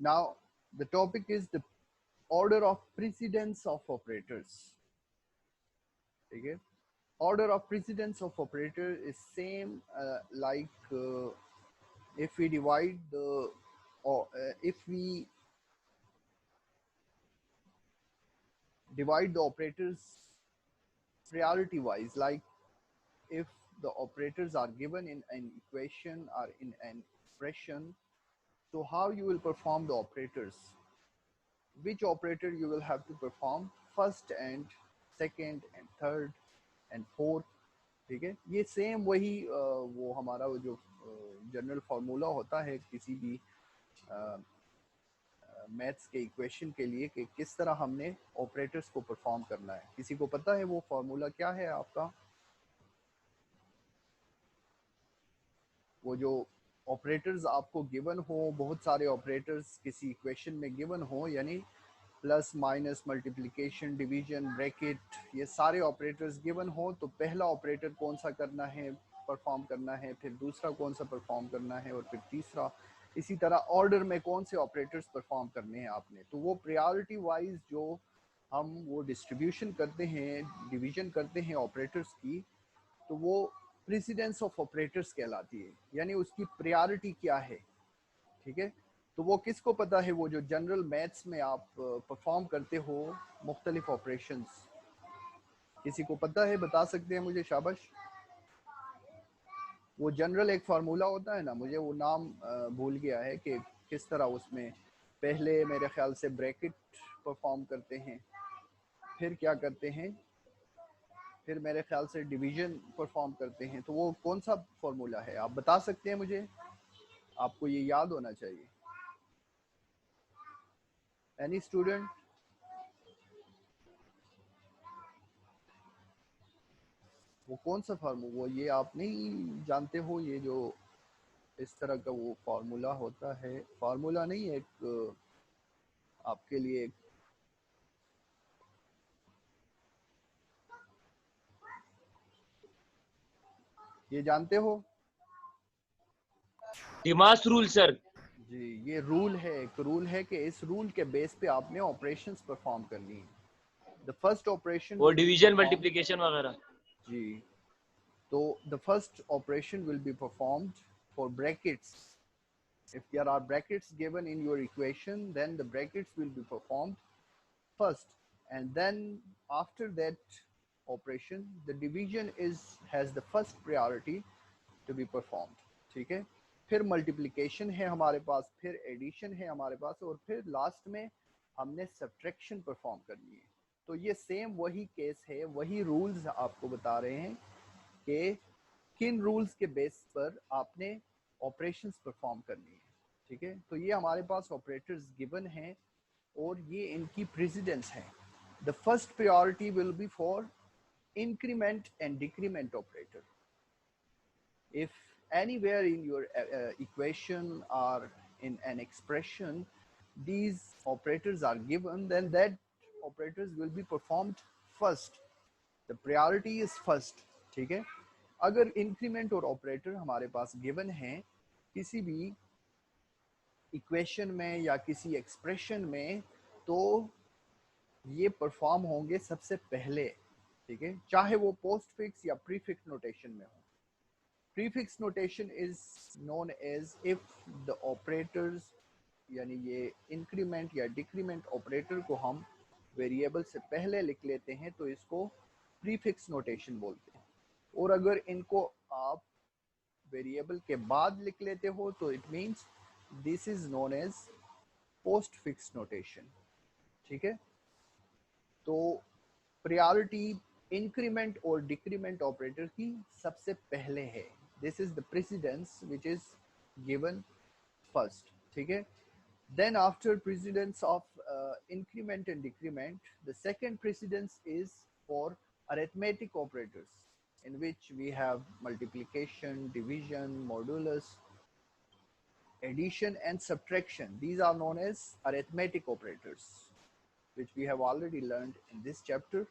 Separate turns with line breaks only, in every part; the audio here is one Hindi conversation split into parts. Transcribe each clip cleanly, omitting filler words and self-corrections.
Now the topic is the order of precedence of operators. Okay, order of precedence of operator is same like if we divide the or if we divide the operators priority wise, like if the operators are given in an equation or in an expression, so how you will perform the operators, which operator you will have to perform first and second and third and fourth. ठीक है, ये सेम वही वो हमारा वो जो जनरल फार्मूला होता है किसी भी मैथ्स के इक्वेशन के लिए कि किस तरह हमने ऑपरेटर्स को परफॉर्म करना है। किसी को पता है वो फार्मूला क्या है आपका? वो जो ऑपरेटर्स आपको गिवन हो, बहुत सारे ऑपरेटर्स किसी इक्वेशन में गिवन हो, यानी plus minus multiplication division bracket, ये सारे ऑपरेटर्स गिवन हो, तो पहला ऑपरेटर कौन सा करना है, परफॉर्म करना है, फिर दूसरा कौन सा परफॉर्म करना है, और फिर तीसरा। इसी तरह ऑर्डर में कौन से ऑपरेटर्स परफॉर्म करने हैं आपने। तो वो प्रायोरिटी वाइज जो हम वो डिस्ट्रीब्यूशन करते हैं, डिवीजन करते हैं ऑपरेटर्स की, तो वो प्रेसिडेंस ऑफ ऑपरेटर्स कहलाती है, यानी उसकी प्रायोरिटी क्या है। ठीक है, तो वो किसको पता है? वो जो जनरल मैथ्स में आप परफॉर्म करते हो मुख्तलिफ ऑपरेशंस, किसी को पता है? बता सकते हैं मुझे? शाबाश। वो जनरल एक फार्मूला होता है ना, मुझे वो नाम भूल गया है कि किस तरह उसमें पहले मेरे ख्याल से ब्रैकेट परफॉर्म करते हैं, फिर क्या करते हैं, फिर मेरे ख्याल से डिवीजन परफॉर्म करते हैं। तो वो कौन सा फार्मूला है, आप बता सकते हैं मुझे? आपको ये याद होना चाहिए। Any student? वो कौन सा फार्मूला, वो ये आप नहीं जानते हो? ये जो इस तरह का वो फार्मूला होता है, फार्मूला नहीं, एक आपके लिए एक, ये जानते हो?
डिमास रूल सर।
जी, ये रूल है, एक रूल है कि इस रूल के बेस पे आपने ऑपरेशंस परफॉर्म करनी है। द फर्स्ट ऑपरेशन
वो
will be
division
perform.
Multiplication वगैरह।
जी, तो the first operation will be performed for brackets. If there are brackets given in your equation, then the brackets will be performed first, and then after that operation, the division has the first priority to be performed. ठीक है, फिर मल्टीप्लिकेशन है हमारे पास, फिर एडिशन है हमारे पास, और फिर लास्ट में हमने सब्ट्रैक्शन परफॉर्म करनी है। तो ये सेम वही केस है, वही रूल्स आपको बता रहे हैं कि किन रूल्स के बेस पर आपने ऑपरेशंस परफॉर्म करनी है। ठीक है, तो ये हमारे पास ऑपरेटर्स गिवन हैं और ये इनकी प्रेसिडेंस है। The first priority will be for increment and decrement operator. If anywhere in your equation or in an expression these operators are given, then that operators will be performed first. The priority is first. ठीक है, अगर इंक्रीमेंट और ऑपरेटर हमारे पास गिवन है किसी भी इक्वेशन में या किसी एक्सप्रेशन में, तो ये परफॉर्म होंगे सबसे पहले। ठीक है, चाहे वो पोस्ट फिक्स या प्रीफिक्स नोटेशन में हो। Prefix notation is known as if the operators, यानी ये इंक्रीमेंट या डिक्रीमेंट ऑपरेटर को हम वेरिएबल से पहले लिख लेते हैं तो इसको प्रीफिक्स नोटेशन बोलते हैं, और अगर इनको आप वेरिएबल के बाद लिख लेते हो तो it means this is known as postfix notation. ठीक है, तो प्रायोरिटी इंक्रीमेंट और डिक्रीमेंट ऑपरेटर की सबसे पहले है। This is the precedence which is given first. ठीक है, then after precedence of increment and decrement, the second precedence is for arithmetic operators, in which we have multiplication, division, modulus, addition and subtraction. These are known as arithmetic operators, which we have already learned in this chapter.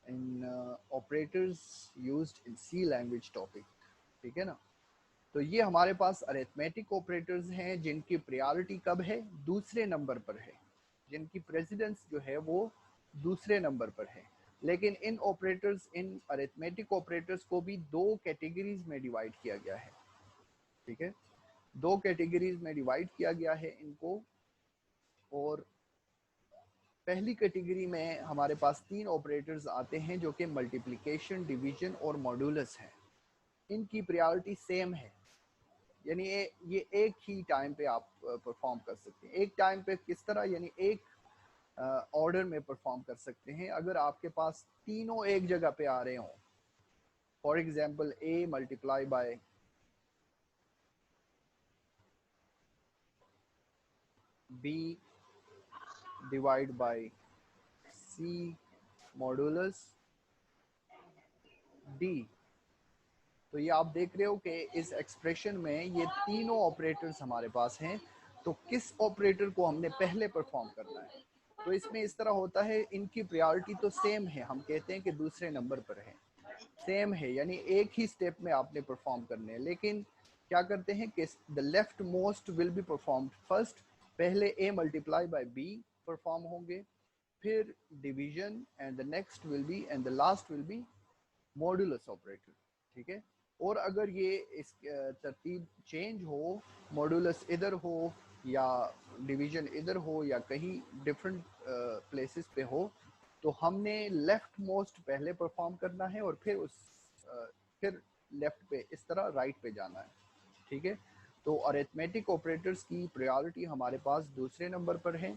In operators used in C language topic. ठीक है ना? तो ये हमारे पास अरिथमेटिक ऑपरेटर्स हैं जिनकी प्रायोरिटी कब है, दूसरे नंबर पर है, जिनकी प्रेसिडेंस जो है वो दूसरे नंबर पर है। लेकिन इन ऑपरेटर्स, इन अरिथमेटिक ऑपरेटर्स को भी दो कैटेगरीज में डिवाइड किया गया है, ठीक है, दो कैटेगरीज में डिवाइड किया गया है इनको। और पहली कैटेगरी में हमारे पास तीन ऑपरेटर्स आते हैं जो कि मल्टीप्लिकेशन, डिवीजन और मॉड्यूलस हैं। इनकी प्रायोरिटी सेम है, यानी ये एक ही टाइम पे आप परफॉर्म कर सकते हैं। एक टाइम पे किस तरह, यानी एक ऑर्डर में परफॉर्म कर सकते हैं अगर आपके पास तीनों एक जगह पे आ रहे हों। For example a multiply by b divide by c modulus d। तो ये आप देख रहे हो कि इस एक्सप्रेशन में ये तीनों ऑपरेटर्स हमारे पास हैं, तो किस ऑपरेटर को हमने पहले परफॉर्म करना है। तो इसमें इस तरह होता है, इनकी प्रायोरिटी तो सेम है, हम कहते हैं कि दूसरे नंबर पर है, सेम है, यानी एक ही स्टेप में आपने परफॉर्म करने हैं। लेकिन क्या करते हैं कि the left most will be performed first, पहले a multiply by b perform होंगे, फिर division and the next will be and the last will be modulus operator, ठीक है। और अगर ये इस तरतीब चेंज हो, मॉड्यूलस इधर हो या डिवीजन इधर हो या कहीं डिफरेंट प्लेसेस पे हो, तो हमने लेफ्ट मोस्ट पहले परफॉर्म करना है और फिर फिर लेफ्ट पे, इस तरह राइट पे जाना है, ठीक है। तो अरिथमेटिक ऑपरेटर्स की प्रायोरिटी हमारे पास दूसरे नंबर पर है।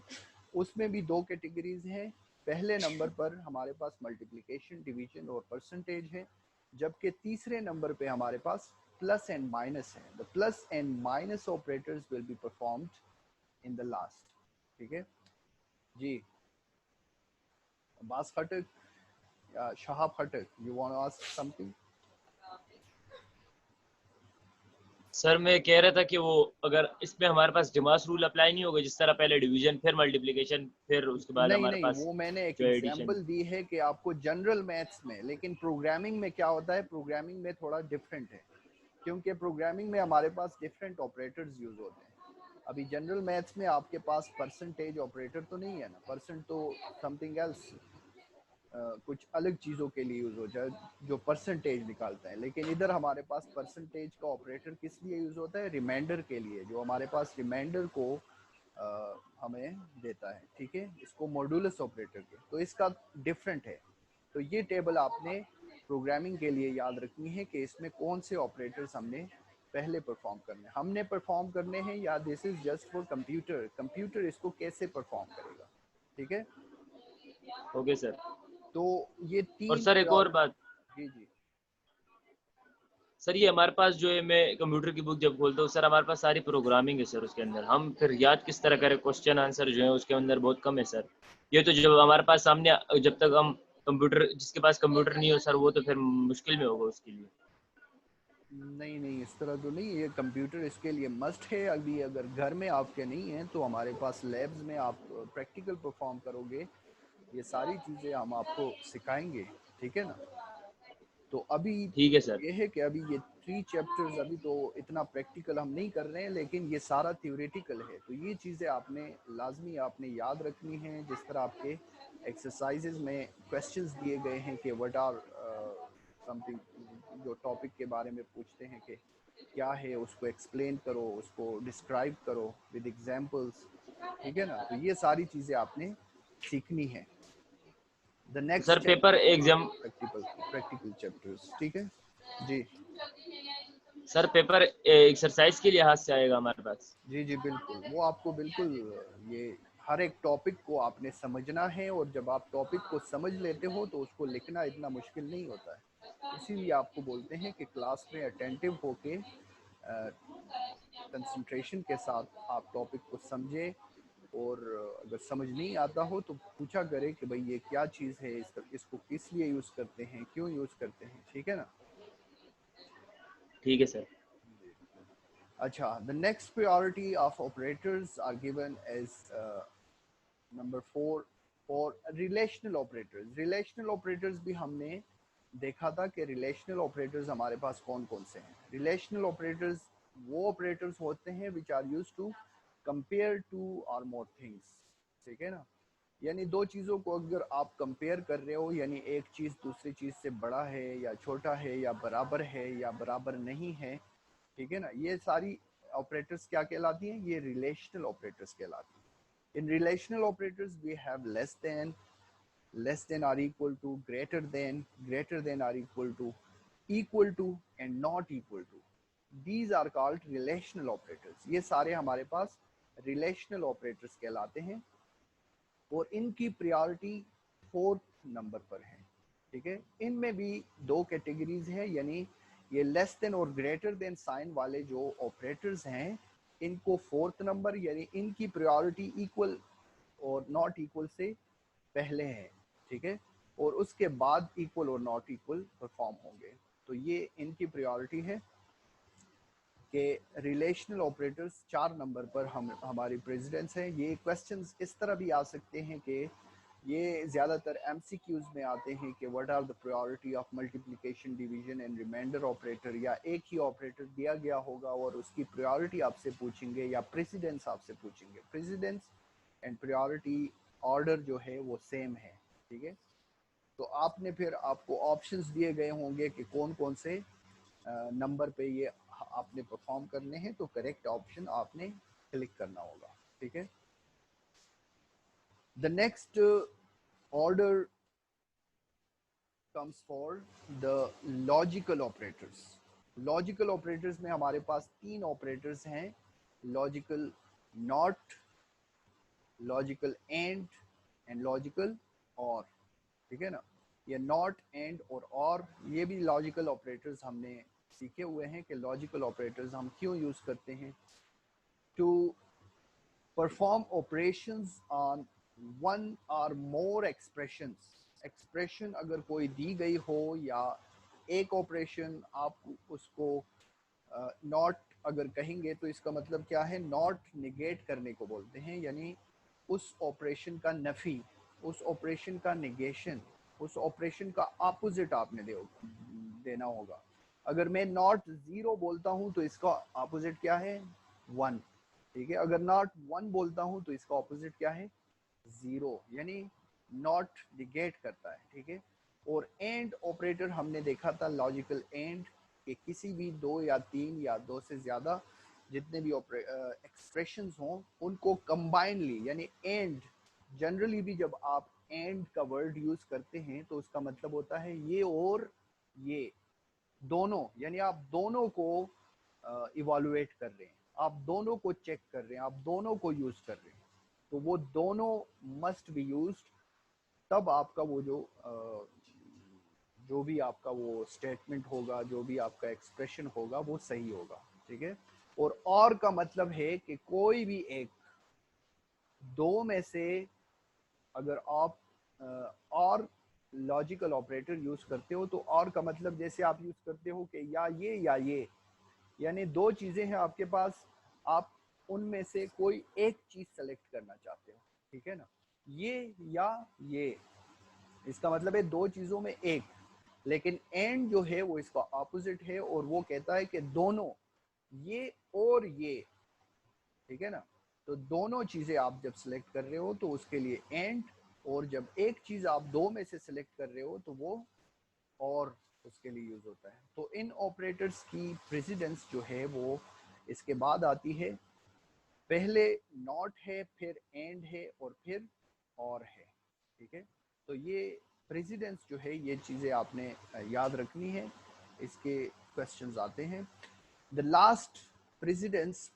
उसमें भी दो कैटेगरीज हैं। पहले नंबर पर हमारे पास मल्टीप्लिकेशन, डिवीजन और परसेंटेज है, जबकि तीसरे नंबर पे हमारे पास प्लस एंड माइनस है। The plus and minus operators will be performed in the last, ठीक है जी। अब्बास खटक या Shahab Khattak, you want to ask something?
Sir मैं कह रहा था कि वो अगर इसमें हमारे पास डिमास रूल अप्लाई नहीं होगा, जिस तरह पहले डिवीजन फिर मल्टीप्लिकेशन फिर उसके बाद
नहीं
हमारे
नहीं,
पास
वो मैंने एक
जो एडिशन।
एग्जांपल दी है कि आपको जनरल मैथ्स में, लेकिन प्रोग्रामिंग में क्या होता है, प्रोग्रामिंग में थोड़ा डिफरेंट है, क्योंकि प्रोग्रामिंग में हमारे पास डिफरेंट ऑपरेटर्स यूज होते हैं। अभी जनरल मैथ्स में आपके पास परसेंटेज ऑपरेटर तो नहीं है ना, परसेंट तो समथिंग एल्स, कुछ अलग चीज़ों के लिए यूज हो जाए जो परसेंटेज निकालता है। लेकिन इधर हमारे पास परसेंटेज का ऑपरेटर किस लिए यूज होता है, रिमाइंडर के लिए, जो हमारे पास रिमाइंडर को हमें देता है, ठीक है, इसको मॉड्यूलस ऑपरेटर के, तो इसका डिफरेंट है। तो ये टेबल आपने प्रोग्रामिंग के लिए याद रखनी है कि इसमें कौन से ऑपरेटर्स हमने पहले परफॉर्म करने, हमने परफॉर्म करने हैं, या this is just for computer, computer इसको कैसे परफॉर्म करेगा, ठीक है।
Okay sir.
तो ये
और
तीन
सर एक और बात,
जी जी।
सर ये हमारे पास जो है, मैं कंप्यूटर की बुक जब खोलता हूँ सर, हमारे पास सारी प्रोग्रामिंग है सर, उसके अंदर हम फिर याद किस तरह करें, क्वेश्चन आंसर जो है उसके अंदर बहुत कम है सर। ये तो जब हमारे पास सामने, जब तक हम कंप्यूटर, जिसके पास कंप्यूटर नहीं हो सर, वो तो फिर मुश्किल में होगा उसके लिए।
नहीं नहीं, इस तरह तो नहीं, ये कंप्यूटर इसके लिए मस्ट है। अभी अगर घर में आपके नहीं है तो हमारे पास लैब्स में आप प्रैक्टिकल परफॉर्म करोगे, ये सारी चीज़ें हम आपको सिखाएंगे, ठीक है ना। तो अभी
ठीक है सर।
ये है कि अभी ये 3 चैप्टर्स, अभी तो इतना प्रैक्टिकल हम नहीं कर रहे हैं, लेकिन ये सारा थ्योरेटिकल है। तो ये चीज़ें आपने लाजमी आपने याद रखनी है। जिस तरह आपके एक्सरसाइजेज में क्वेश्चंस दिए गए हैं कि व्हाट आर समथिंग, जो टॉपिक के बारे में पूछते हैं कि क्या है, उसको एक्सप्लेन करो, उसको डिस्क्राइब करो विद एग्जांपल्स, ठीक है ना। तो ये सारी चीज़ें आपने सीखनी है। द
तो
next
sir paper
chapter
exam,
practical, practical chapters, ठीक है जी।
सर पेपर एक्सरसाइज के लिहाज से आएगा हमारे पास।
जी जी बिल्कुल, वो आपको बिल्कुल, ये हर एक टॉपिक को आपने समझना है, और जब आप टॉपिक को समझ लेते हो तो उसको लिखना इतना मुश्किल नहीं होता है। इसीलिए आपको बोलते हैं कि क्लास में अटेंटिव होके कंसंट्रेशन के साथ आप टॉपिक को समझें, और अगर समझ नहीं आता हो तो पूछा करें कि भाई ये क्या चीज़ है, इसको किस लिए यूज़ करते हैं, क्यों यूज़ करते हैं, ठीक है ना।
ठीक है सर।
अच्छा, the next priority of operators are given as number 4 for relational operators. Relational operators भी हमने देखा था कि रिलेशनल ऑपरेटर्स हमारे पास कौन कौन से हैं। रिलेशनल ऑपरेटर्स वो ऑपरेटर्स होते हैं which are use to compare two or more things, ठीक है ना। यानी दो चीज़ों को अगर आप कंपेयर कर रहे हो, यानी एक चीज़ दूसरी चीज़ से बड़ा है या छोटा है या बराबर नहीं है, ठीक है ना, ये सारी ऑपरेटर्स क्या कहलाती हैं, ये रिलेशनल ऑपरेटर्स कहलाती हैं। In relational operators we have less than or equal to, greater than or equal to, equal to and not equal to. These are called relational operators. ये सारे हमारे पास relational operators कहलाते हैं और इनकी प्रायोरिटी 4th नंबर पर है, ठीक है। इनमें भी दो कैटेगरीज हैं, यानी ये लेस देन और ग्रेटर देन साइन वाले जो ऑपरेटर्स हैं इनको 4th नंबर, यानी इनकी प्रायोरिटी इक्वल और नॉट इक्वल से पहले है, ठीक है, और उसके बाद इक्वल और नॉट इक्वल परफॉर्म होंगे। तो ये इनकी प्रायोरिटी है कि रिलेशनल ऑपरेटर्स 4 नंबर पर हमारी प्रेसिडेंस है। ये क्वेश्चंस इस तरह भी आ सकते हैं कि ये ज़्यादातर एमसीक्यूज में आते हैं कि what are the priority of multiplication, division and reminder operator, या एक ही ऑपरेटर दिया गया होगा और उसकी प्रायोरिटी आपसे पूछेंगे या प्रेसिडेंस आपसे पूछेंगे। प्रेसिडेंस एंड प्रायोरिटी ऑर्डर जो है वो सेम है, ठीक है। तो आपने फिर आपको ऑप्शंस दिए गए होंगे कि कौन कौन से नंबर पे ये आपने परफॉर्म करने हैं, तो करेक्ट ऑप्शन आपने क्लिक करना होगा, ठीक है। The next order comes for the logical operators. Logical operators में हमारे पास 3 ऑपरेटर्स हैं, logical not, logical and logical और, ठीक है ना। ये नॉट, एंड और ये भी लॉजिकल ऑपरेटर्स हमने सीखे हुए हैं कि लॉजिकल ऑपरेटर्स हम क्यों यूज करते हैं, to perform operations on one or more expressions. Expression अगर कोई दी गई हो या एक ऑपरेशन आप उसको नॉट अगर कहेंगे तो इसका मतलब क्या है, नॉट निगेट करने को बोलते हैं, यानी उस ऑपरेशन का नफी, उस ऑपरेशन का निगेशन, उस ऑपरेशन का ऑपोजिट आपने देना होगा। अगर मैं नॉट 0 बोलता हूं तो इसका ऑपोजिट क्या है, 1, ठीक है। अगर नॉट 1 बोलता हूं तो इसका ऑपोजिट क्या है, 0, यानी नॉट निगेट करता है, ठीक है। और एंड ऑपरेटर हमने देखा था, लॉजिकल एंड, कि किसी भी 2 या 3 या 2 से ज़्यादा जितने भी एक्सप्रेशंस हों उनको कंबाइनली, यानी एंड, जनरली भी जब आप एंड का वर्ड यूज करते हैं तो उसका मतलब होता है ये और ये दोनों, यानी आप दोनों को इवैल्यूएट कर रहे हैं, आप दोनों को चेक कर रहे हैं, आप दोनों को यूज कर रहे हैं, तो वो दोनों मस्ट बी यूज्ड, तब आपका वो जो भी आपका वो स्टेटमेंट होगा, जो भी आपका एक्सप्रेशन होगा वो सही होगा, ठीक है। और का मतलब है कि कोई भी एक दो में से अगर आप और लॉजिकल ऑपरेटर यूज करते हो तो और का मतलब जैसे आप यूज करते हो कि या ये, यानी दो चीजें हैं आपके पास, आप उनमें से कोई एक चीज सेलेक्ट करना चाहते हो, ठीक है ना, ये या ये, इसका मतलब है दो चीजों में एक। लेकिन एंड जो है वो इसका ऑपोजिट है और वो कहता है कि दोनों, ये और ये, ठीक है ना। तो दोनों चीजें आप जब सिलेक्ट कर रहे हो तो उसके लिए एंड, और जब एक चीज आप दो में से सिलेक्ट कर रहे हो तो वो और उसके लिए यूज होता है। तो इन ऑपरेटर्स की प्रेसिडेंस जो है वो इसके बाद आती है, पहले नॉट है, फिर एंड है और फिर और है, ठीक है। तो ये प्रेसिडेंस जो है ये चीज़ें आपने याद रखनी है, इसके क्वेश्चंस आते हैं। The last precedence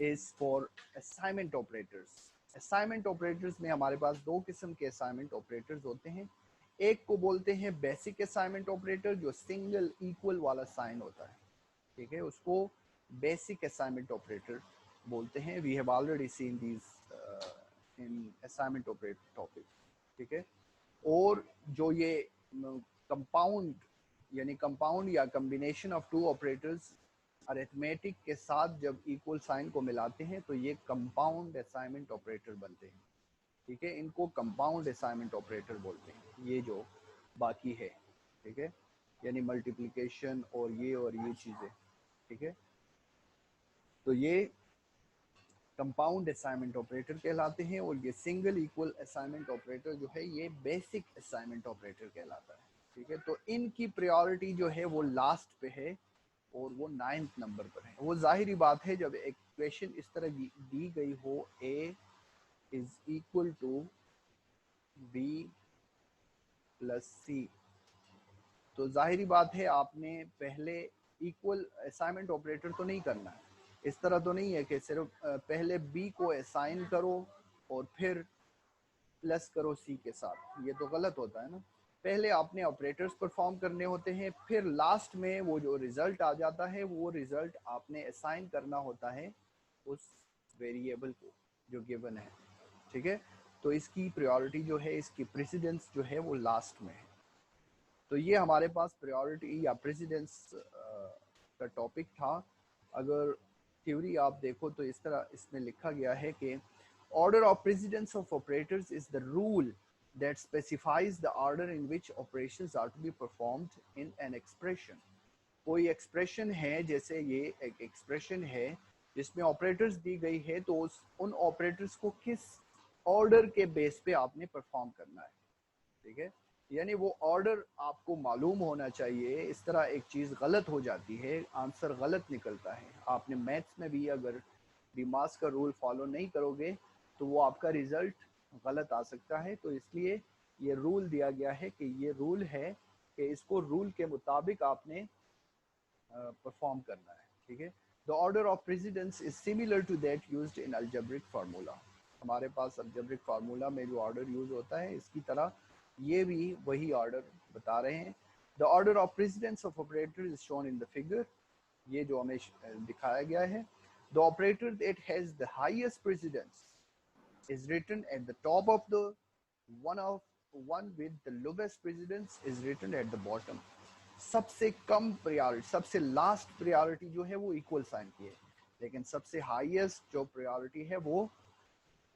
is for assignment operators. Assignment operators में हमारे पास दो किस्म के असाइनमेंट ऑपरेटर्स होते हैं। एक को बोलते हैं बेसिक असाइनमेंट ऑपरेटर, जो सिंगल इक्वल वाला साइन होता है, ठीक है, उसको बेसिक असाइनमेंट ऑपरेटर बोलते हैं। We have already seen these in assignment operator topic, ठीक है। और जो ये कंपाउंड, यानी कंपाउंड या combination of two operators arithmetic के साथ जब इक्वल साइन को मिलाते हैं तो ये कंपाउंड असाइनमेंट ऑपरेटर बनते हैं, ठीक है। इनको कंपाउंड असाइनमेंट ऑपरेटर बोलते हैं, ये जो बाकी है, ठीक है, यानी मल्टीप्लिकेशन और ये चीज़ें, ठीक है। तो ये कंपाउंड असाइनमेंट ऑपरेटर कहलाते हैं, और ये सिंगल इक्वल असाइनमेंट ऑपरेटर जो है ये बेसिक असाइनमेंट ऑपरेटर कहलाता है, ठीक है। तो इनकी प्रायोरिटी जो है वो लास्ट पे है और वो 9th नंबर पर है। वो जाहिरी बात है, जब इक्वेशन इस तरह दी गई हो a is equal to b plus C, तो जाहिरी बात है आपने पहले इक्वल असाइनमेंट ऑपरेटर तो नहीं करना है। इस तरह तो नहीं है कि सिर्फ पहले b को असाइन करो और फिर प्लस करो सी के साथ, ये तो गलत होता है ना। पहले आपने ऑपरेटर्स परफॉर्म करने होते हैं, फिर लास्ट में वो जो रिजल्ट आ जाता है वो रिजल्ट आपने असाइन करना होता है उस वेरिएबल को जो गिवन है, ठीक है। तो इसकी प्रायोरिटी जो है, इसकी प्रेसिडेंस जो है वो लास्ट में है। तो ये हमारे पास प्रायोरिटी या प्रेसिडेंस का टॉपिक था। अगर थ्योरी आप देखो तो इस तरह इसमें लिखा गया है कि order of precedence of operators is the rule that specifies the order in which operations are to be performed in an expression. कोई एक्सप्रेशन है, जैसे ये एक एक्सप्रेशन है जिसमें ऑपरेटर्स दी गई है, तो उन ऑपरेटर्स को किस ऑर्डर के बेस पे आपने परफॉर्म करना है, ठीक है। यानी वो ऑर्डर आपको मालूम होना चाहिए। इस तरह एक चीज़ गलत हो जाती है, आंसर गलत निकलता है। आपने मैथ्स में भी अगर डिमास का रूल फॉलो नहीं करोगे तो वो आपका रिजल्ट गलत आ सकता है। तो इसलिए ये रूल दिया गया है कि ये रूल है कि इसको रूल के मुताबिक आपने परफॉर्म करना है, ठीक है। The order of precedence is similar to that used in algebraic formula. हमारे पास अलजेब्रिक फार्मूला में जो ऑर्डर यूज होता है, इसकी तरह ये भी वही ऑर्डर बता रहे हैं। The order of precedence of operator is shown in the figure, ये जो हमें दिखाया गया है। The operator that has the highest precedence is written at the top of the one with the lowest precedence is written at the bottom. सबसे कम प्रायोरिटी, सबसे लास्ट प्रायोरिटी जो है वो इक्वल साइन की है, लेकिन सबसे हाईएस्ट जो प्रायोरिटी है वो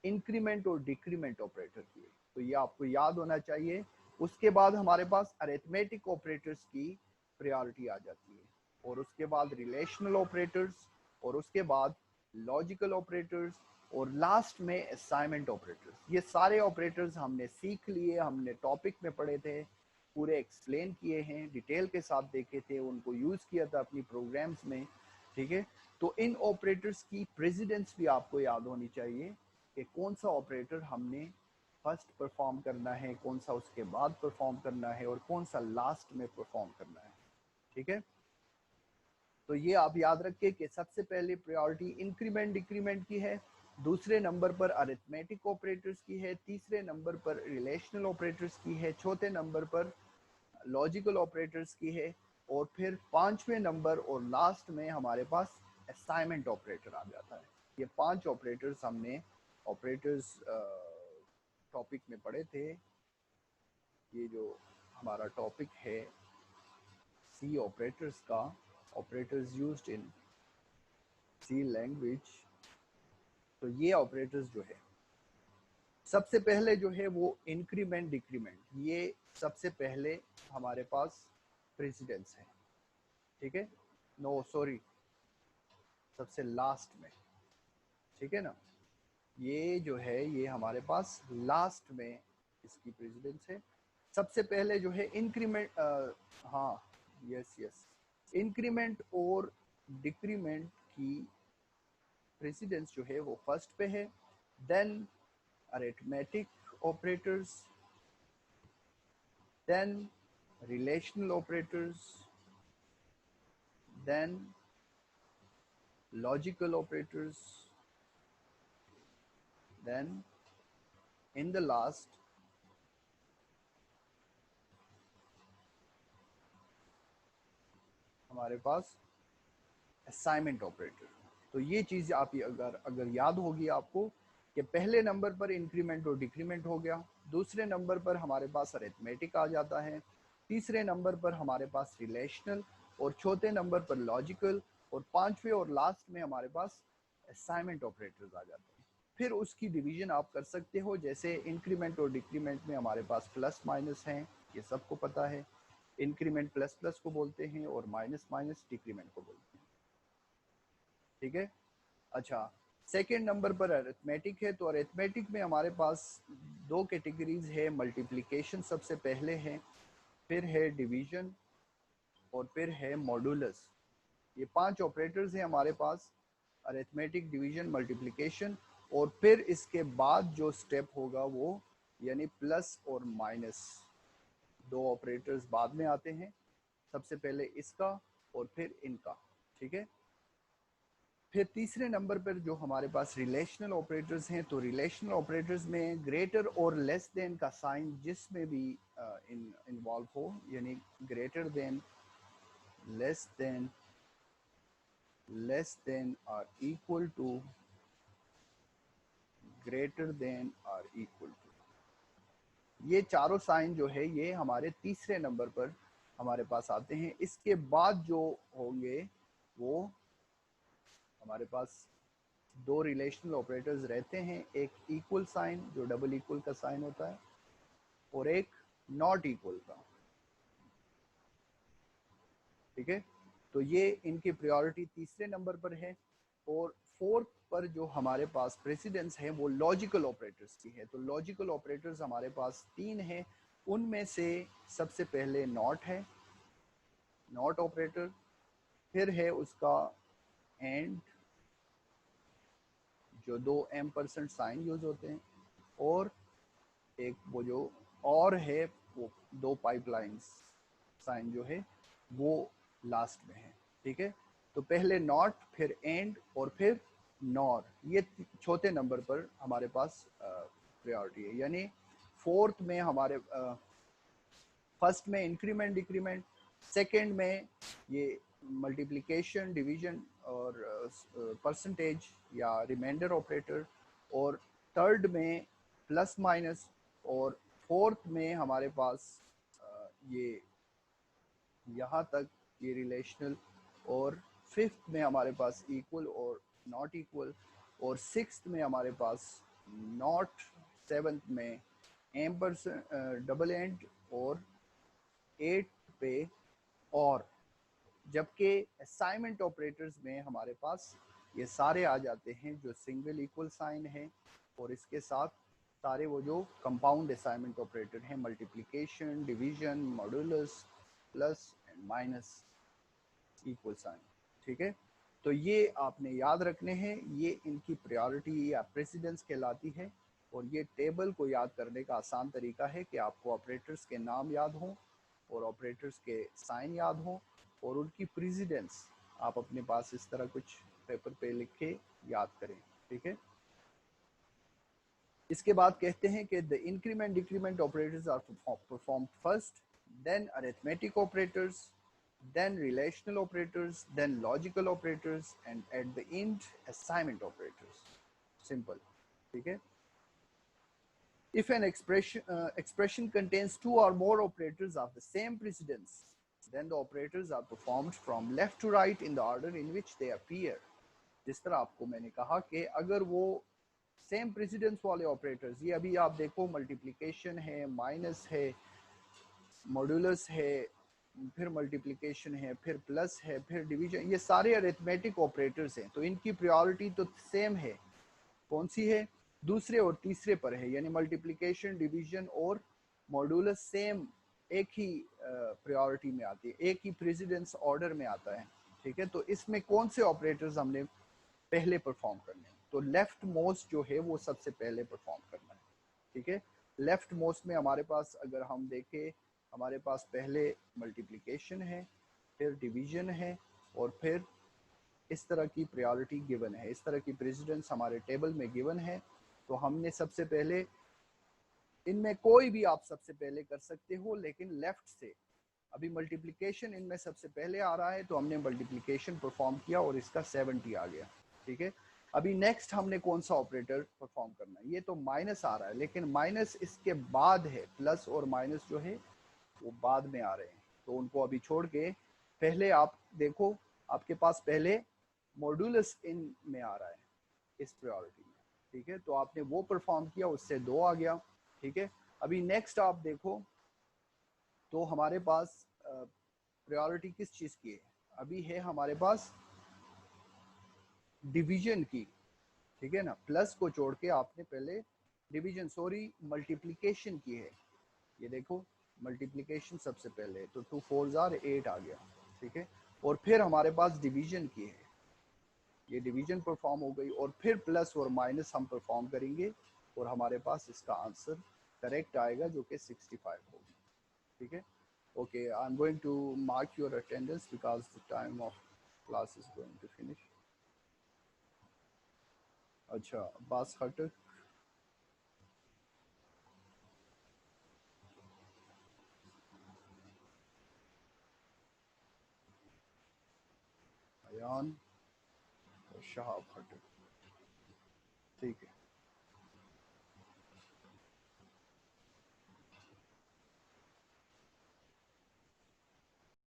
इंक्रीमेंट और डिक्रीमेंट ऑपरेटर की है। तो ये आपको याद होना चाहिए। उसके बाद हमारे पास अरिथमेटिक ऑपरेटर्स की प्रायोरिटी आ जाती है, और उसके बाद रिलेशनल ऑपरेटर्स, और उसके बाद लॉजिकल ऑपरेटर्स, और लास्ट में असाइनमेंट ऑपरेटर्स। ये सारे ऑपरेटर्स हमने सीख लिए, हमने टॉपिक में पढ़े थे, पूरे एक्सप्लेन किए हैं, डिटेल के साथ देखे थे, उनको यूज़ किया था अपनी प्रोग्राम्स में, ठीक है। तो इन ऑपरेटर्स की प्रेसिडेंस भी आपको याद होनी चाहिए कि कौन सा ऑपरेटर हमने फर्स्ट परफॉर्म करना है, कौन सा उसके बाद परफॉर्म करना है, और कौन सा लास्ट में परफॉर्म करना है, ठीक है। तो ये आप याद रखिए कि सबसे पहले प्रायोरिटी इंक्रीमेंट डिक्रीमेंट की है, दूसरे नंबर पर अरिथमेटिक ऑपरेटर्स की है, तीसरे नंबर पर रिलेशनल ऑपरेटर्स की है, चौथे नंबर पर लॉजिकल ऑपरेटर्स की है, और फिर पांचवें नंबर और लास्ट में हमारे पास असाइनमेंट ऑपरेटर आ जाता है। ये 5 ऑपरेटर्स हमने ऑपरेटर्स टॉपिक में पढ़े थे। ये जो हमारा टॉपिक है सी ऑपरेटर्स का, operators used in C language, तो ये ऑपरेटर्स जो है सबसे पहले जो है वो इंक्रीमेंट डिक्रीमेंट, ये सबसे पहले हमारे पास प्रेसिडेंस है, ठीक है। नो सॉरी, सबसे लास्ट में, ठीक है ना। ये जो है ये हमारे पास लास्ट में इसकी प्रेसिडेंस है। सबसे पहले जो है इंक्रीमेंट, हाँ यस यस, इंक्रीमेंट और डिक्रीमेंट की प्रेसिडेंस जो है वो फर्स्ट पे है, then arithmetic operators, then relational operators, then logical operators, then in the last हमारे पास असाइनमेंट ऑपरेटर। तो ये चीज़ आप अगर याद होगी आपको कि पहले नंबर पर इंक्रीमेंट और डिक्रीमेंट हो गया, दूसरे नंबर पर हमारे पास अरिथमेटिक आ जाता है, तीसरे नंबर पर हमारे पास रिलेशनल, और चौथे नंबर पर लॉजिकल, और पांचवें और लास्ट में हमारे पास असाइनमेंट ऑपरेटर्स आ जाते हैं। फिर उसकी डिवीजन आप कर सकते हो, जैसे इंक्रीमेंट और डिक्रीमेंट में हमारे पास प्लस माइनस हैं, ये सबको पता है। इंक्रीमेंट प्लस प्लस को बोलते हैं और माइनस माइनस डिक्रीमेंट को बोलते हैं। ठीक है। अच्छा, सेकेंड नंबर पर अरिथमेटिक है। तो अरिथमेटिक में हमारे पास दो कैटेगरीज है, मल्टीप्लिकेशन सबसे पहले है, फिर है डिवीजन और फिर है मॉडुलस। ये 5 ऑपरेटर्स हैं हमारे पास, अरिथमेटिक, डिवीजन, मल्टीप्लिकेशन, और फिर इसके बाद जो स्टेप होगा वो यानी प्लस और माइनस, 2 ऑपरेटर्स बाद में आते हैं, सबसे पहले इसका और फिर इनका। ठीक है। फिर तीसरे नंबर पर जो हमारे पास रिलेशनल ऑपरेटर्स हैं, तो रिलेशनल ऑपरेटर्स में ग्रेटर और लेस देन का साइन जिसमें भी इन्वॉल्व हो, यानी greater than, less than, less than or equal to, greater than or equal to, ये चारों साइन जो है ये हमारे तीसरे नंबर पर हमारे पास आते हैं। इसके बाद जो होंगे वो हमारे पास 2 रिलेशनल ऑपरेटर्स रहते हैं, एक इक्वल साइन जो डबल इक्वल का साइन होता है और एक नॉट इक्वल का। ठीक है। तो ये इनकी प्रायोरिटी तीसरे नंबर पर है। और फोर्थ पर जो हमारे पास प्रेसिडेंस है वो लॉजिकल ऑपरेटर्स की है। तो लॉजिकल ऑपरेटर्स हमारे पास 3 हैं, उनमें से सबसे पहले नॉट है, नॉट ऑपरेटर, फिर है उसका एंड जो 2 एम्परसेंट साइन यूज होते हैं, और एक वो जो और है वो 2 पाइपलाइंस साइन जो है वो लास्ट में है। ठीक है। तो पहले नॉट, फिर एंड और फिर नॉर, ये चौथे नंबर पर हमारे पास प्रायोरिटी है। यानी फोर्थ में हमारे फर्स्ट में इंक्रीमेंट डिक्रीमेंट, सेकंड में ये मल्टीप्लिकेशन डिवीजन और परसेंटेज या रिमाइंडर ऑपरेटर, और थर्ड में प्लस माइनस, और फोर्थ में हमारे पास ये यहाँ तक ये रिलेशनल, और फिफ्थ में हमारे पास इक्वल और नॉट इक्वल, और सिक्स्थ में हमारे पास नॉट, सेवन्थ में डबल एंड, और 8 पे और। जबकि असाइनमेंट ऑपरेटर्स में हमारे पास ये सारे आ जाते हैं जो सिंगल इक्वल साइन है, और इसके साथ सारे वो जो कंपाउंड असाइनमेंट ऑपरेटर हैं, multiplication, division, modulus, plus and minus, equal sign. ठीक है। तो ये आपने याद रखने हैं, ये इनकी प्रायोरिटी या प्रेसिडेंस कहलाती है। और ये टेबल को याद करने का आसान तरीका है कि आपको ऑपरेटर्स के नाम याद हों और ऑपरेटर्स के साइन याद हों और उनकी प्रेसिडेंस आप अपने पास इस तरह कुछ पेपर पे लिख के याद करें। ठीक है। इसके बाद कहते हैं कि the increment decrement operators are performed first, then arithmetic operators, then relational operators, then logical operators, and at the end assignment operators. Simple. ठीक है। If an expression contains 2 or more operators of the same precedence, then the operators are performed from left to right in the order in which they appear. जिस तरह आपको मैंने कहा कि अगर वो सेम प्रेसिडेंस वाले ऑपरेटर्स, ये अभी आप देखो मल्टीप्लिकेशन है, माइनस है, मॉड्यूलस है, फिर मल्टीप्लिकेशन है, फिर प्लस है, फिर डिवीजन, ये सारे अरिथमेटिक ऑपरेटर्स हैं, तो इनकी प्रायोरिटी तो सेम है। कौन सी है? दूसरे और तीसरे पर है, यानी मल्टीप्लिकेशन, डिवीजन और मॉड्यूलस सेम एक ही प्रायोरिटी में आती है, एक ही प्रेसिडेंस ऑर्डर में आता है। ठीक है। तो इसमें कौन से ऑपरेटर्स हमने पहले परफॉर्म करने हैं? तो लेफ्ट मोस्ट जो है वो सबसे पहले परफॉर्म करना है। ठीक है। लेफ्ट मोस्ट में हमारे पास अगर हम देखें, हमारे पास पहले मल्टीप्लिकेशन है, फिर डिवीजन है, और फिर इस तरह की प्रायोरिटी गिवन है, इस तरह की प्रेसिडेंस हमारे टेबल में गिवन है। तो हमने सबसे पहले, इनमें कोई भी आप सबसे पहले कर सकते हो, लेकिन लेफ्ट से। अभी मल्टीप्लिकेशन इनमें सबसे पहले आ रहा है, तो हमने मल्टीप्लिकेशन परफॉर्म किया और इसका 70 आ गया। ठीक है। अभी नेक्स्ट हमने कौन सा ऑपरेटर परफॉर्म करना है? ये तो माइनस आ रहा है, लेकिन माइनस इसके बाद है, प्लस और माइनस जो है वो बाद में आ रहे हैं, तो उनको अभी छोड़ के पहले आप देखो, आपके पास पहले मॉड्यूलस इन में आ रहा है इस प्रायोरिटी में। ठीक है। तो आपने वो परफॉर्म किया, उससे 2 आ गया। ठीक है। अभी नेक्स्ट आप देखो, तो हमारे पास प्रायोरिटी किस चीज़ की है? अभी है हमारे पास डिवीजन की, ठीक है ना। प्लस को छोड़ के आपने पहले डिवीजन, सॉरी मल्टीप्लिकेशन की है। ये देखो मल्टीप्लिकेशन सबसे पहले, तो 2 4 जार 8 आ गया, ठीक है। और फिर हमारे पास डिवीजन की है, ये डिवीजन परफॉर्म हो गई, और फिर प्लस और माइनस हम परफॉर्म करेंगे और हमारे पास इसका आंसर करेक्ट आएगा जो कि 65 होगी, ठीक है। Okay, I am going to mark your attendance because the time of class is going to finish. अच्छा, बास खटक, अयान और शहाब खटक, ठीक है।